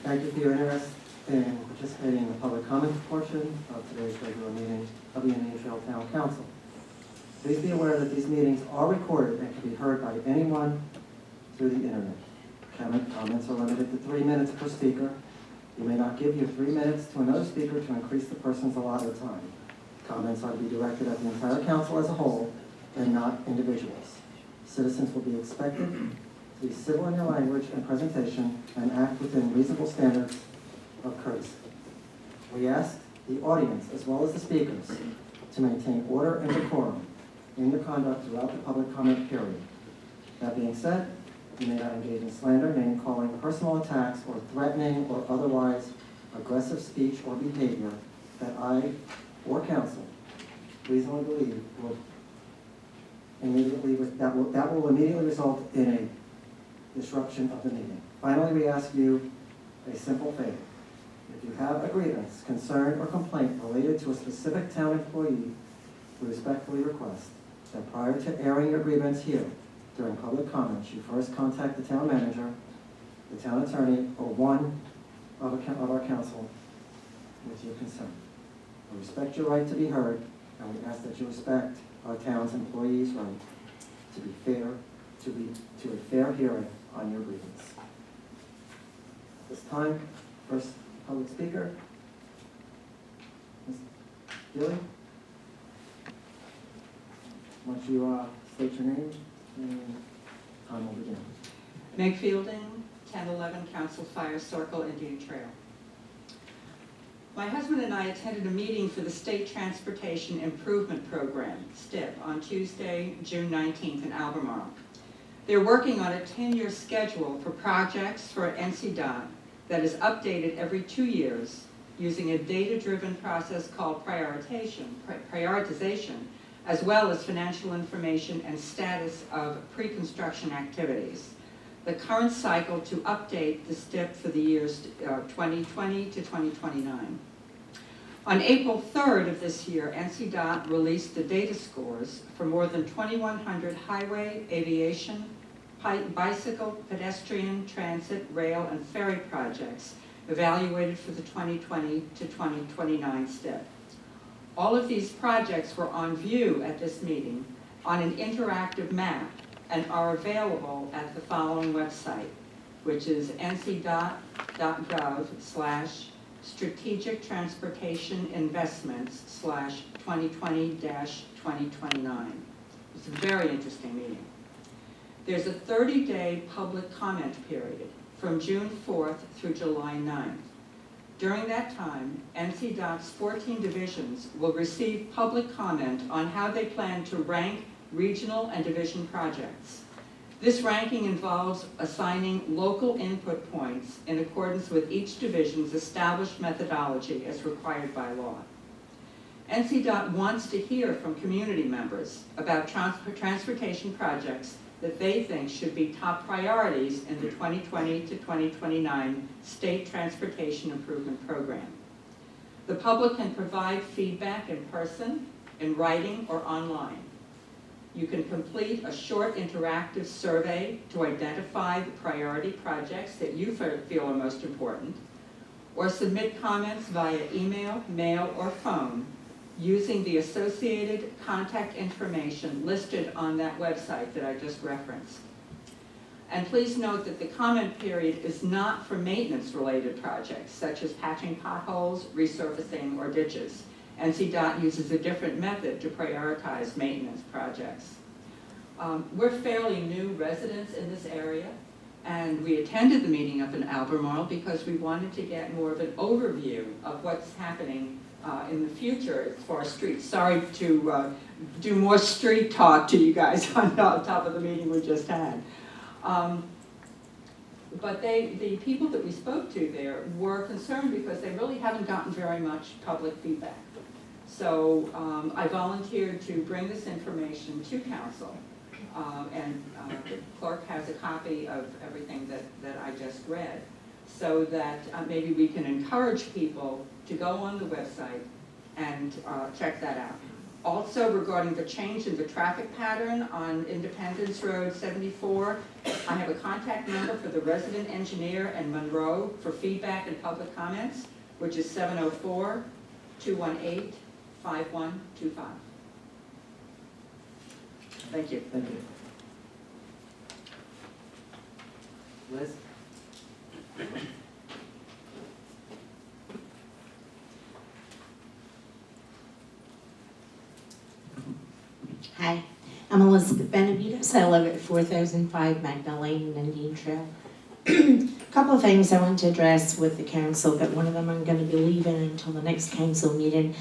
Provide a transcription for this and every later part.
Thank you for your interest in participating in the public comment portion of today's regular meeting of the Indian Trail Town Council. Please be aware that these meetings are recorded and can be heard by anyone through the internet. Comments are limited to 3 minutes per speaker. You may not give your 3 minutes to another speaker to increase the person's allotted time. Comments are to be directed at the entire council as a whole and not individuals. Citizens will be expected to be civil in your language and presentation and act within reasonable standards of courtesy. We ask the audience, as well as the speakers, to maintain order and decorum in your conduct throughout the public comment period. That being said, you may not engage in slander, name-calling, personal attacks, or threatening or otherwise aggressive speech or behavior that I or council reasonably believe will immediately result in a disruption of the meeting. Finally, we ask you a simple favor. If you have a grievance, concern, or complaint related to a specific town employee, we respectfully request that prior to airing your grievance here during public comments, you first contact the town manager, the town attorney, or one of our council with your concern. We respect your right to be heard, and we ask that you respect our town's employees' right to be fair, to a fair hearing on your grievance. At this time, first public speaker, Ms. Gilly. Once you state your name, and time will begin. Meg Fielding, 1011 Council Fire Circle, Indian Trail. My husband and I attended a meeting for the State Transportation Improvement Program, STIP, on Tuesday, June 19th in Alvarez. They're working on a 10-year schedule for projects for NCDOT that is updated every 2 years using a data-driven process called prioritization, as well as financial information and status of pre-construction activities. The current cycle to update the STIP for the years 2020 to 2029. On April 3rd of this year, NCDOT released the data scores for more than 2,100 highway, aviation, bicycle, pedestrian, transit, rail, and ferry projects evaluated for the 2020 to 2029 STIP. All of these projects were on view at this meeting on an interactive map and are available at the following website, which is ncdot.gov/strategic transportation investments/2020-2029. It's a very interesting meeting. There's a 30-day public comment period from June 4th through July 9th. During that time, NCDOT's 14 divisions will receive public comment on how they plan to rank regional and division projects. This ranking involves assigning local input points in accordance with each division's established methodology as required by law. NCDOT wants to hear from community members about transportation projects that they think should be top priorities in the 2020 to 2029 State Transportation Improvement Program. The public can provide feedback in person, in writing, or online. You can complete a short interactive survey to identify the priority projects that you feel are most important, or submit comments via email, mail, or phone using the associated contact information listed on that website that I just referenced. And please note that the comment period is not for maintenance-related projects, such as patching potholes, resurfacing, or ditches. NCDOT uses a different method to prioritize maintenance projects. We're fairly new residents in this area, and we attended the meeting up in Albemarle because we wanted to get more of an overview of what's happening in the future for streets. Sorry to do more street talk to you guys on top of the meeting we just had. But the people that we spoke to there were concerned because they really haven't gotten very much public feedback. So I volunteered to bring this information to council, and the clerk has a copy of everything that I just read, so that maybe we can encourage people to go on the website and check that out. Also regarding the change in the traffic pattern on Independence Road 74, I have a contact number for the resident engineer in Monroe for feedback and public comments, which is 704-218-5125. Thank you. Thank you. Liz? Hi, I'm Elizabeth Benavides. I live at 4005 Magna Lane, Indian Trail. A couple of things I want to address with the council, but one of them I'm going to be leaving until the next council meeting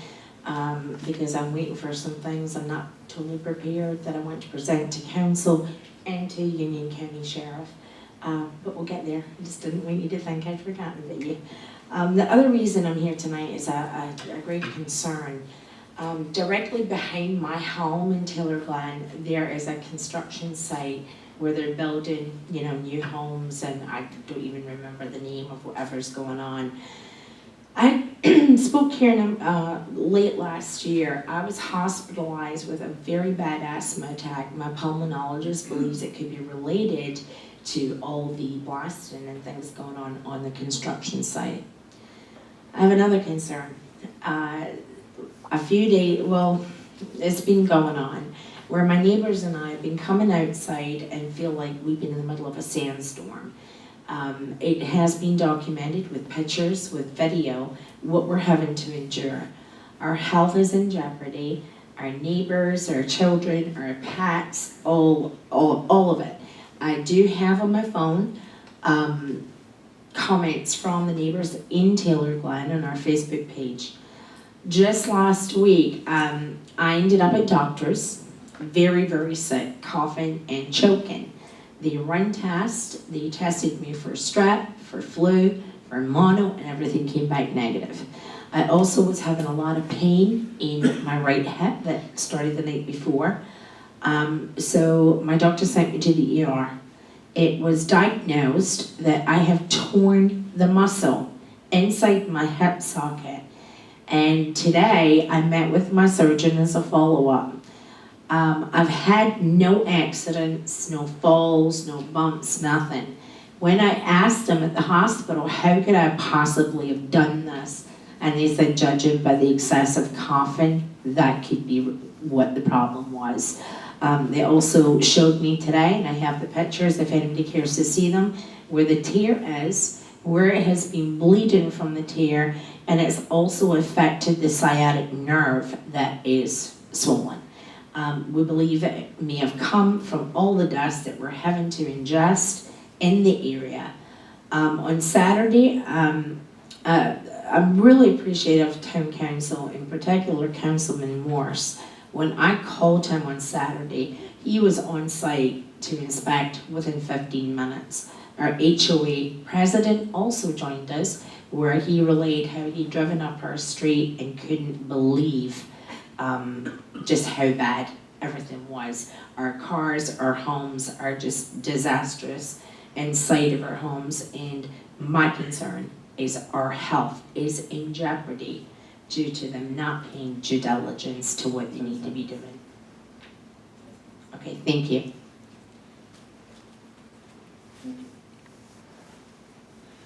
because I'm waiting for some things I'm not totally prepared that I want to present to council and to Union County Sheriff. But we'll get there. I just didn't want you to think I'd forgotten about you. The other reason I'm here tonight is a great concern. Directly behind my home in Taylor Glen, there is a construction site where they're building, new homes, and I don't even remember the name of whatever's going on. I spoke here late last year. I was hospitalized with a very bad asthma attack. My pulmonologist believes it could be related to all the blasting and things going on the construction site. I have another concern. A few days, well, it's been going on, where my neighbors and I have been coming outside and feel like we've been in the middle of a sandstorm. It has been documented with pictures, with video, what we're having to endure. Our health is in jeopardy, our neighbors, our children, our pets, all of it. I do have on my phone comments from the neighbors in Taylor Glen on our Facebook page. Just last week, I ended up at doctor's, very, very sick, coughing and choking. They run tests, they tested me for strep, for flu, for mono, and everything came back negative. I also was having a lot of pain in my right hip that started the night before. So my doctor sent me to the ER. It was diagnosed that I have torn the muscle inside my hip socket. And today I met with my surgeon as a follow-up. I've had no accidents, no falls, no bumps, nothing. When I asked them at the hospital, how could I possibly have done this? And they said, judging by the excessive coughing, that could be what the problem was. They also showed me today, and I have the pictures if anybody cares to see them, where the tear is, where it has been bleeding from the tear, and it's also affected the sciatic nerve that is swollen. We believe it may have come from all the dust that we're having to ingest in the area. On Saturday, I'm really appreciative of Town Council, in particular Councilman Morse. When I called him on Saturday, he was on site to inspect within 15 minutes. Our HOA president also joined us, where he relayed how he'd driven up our street and couldn't believe just how bad everything was. Our cars, our homes are just disastrous inside of our homes, and my concern is our health is in jeopardy due to them not paying due diligence to what they need to be doing. Okay, thank you.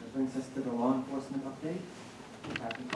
That brings us to the law enforcement update. Captain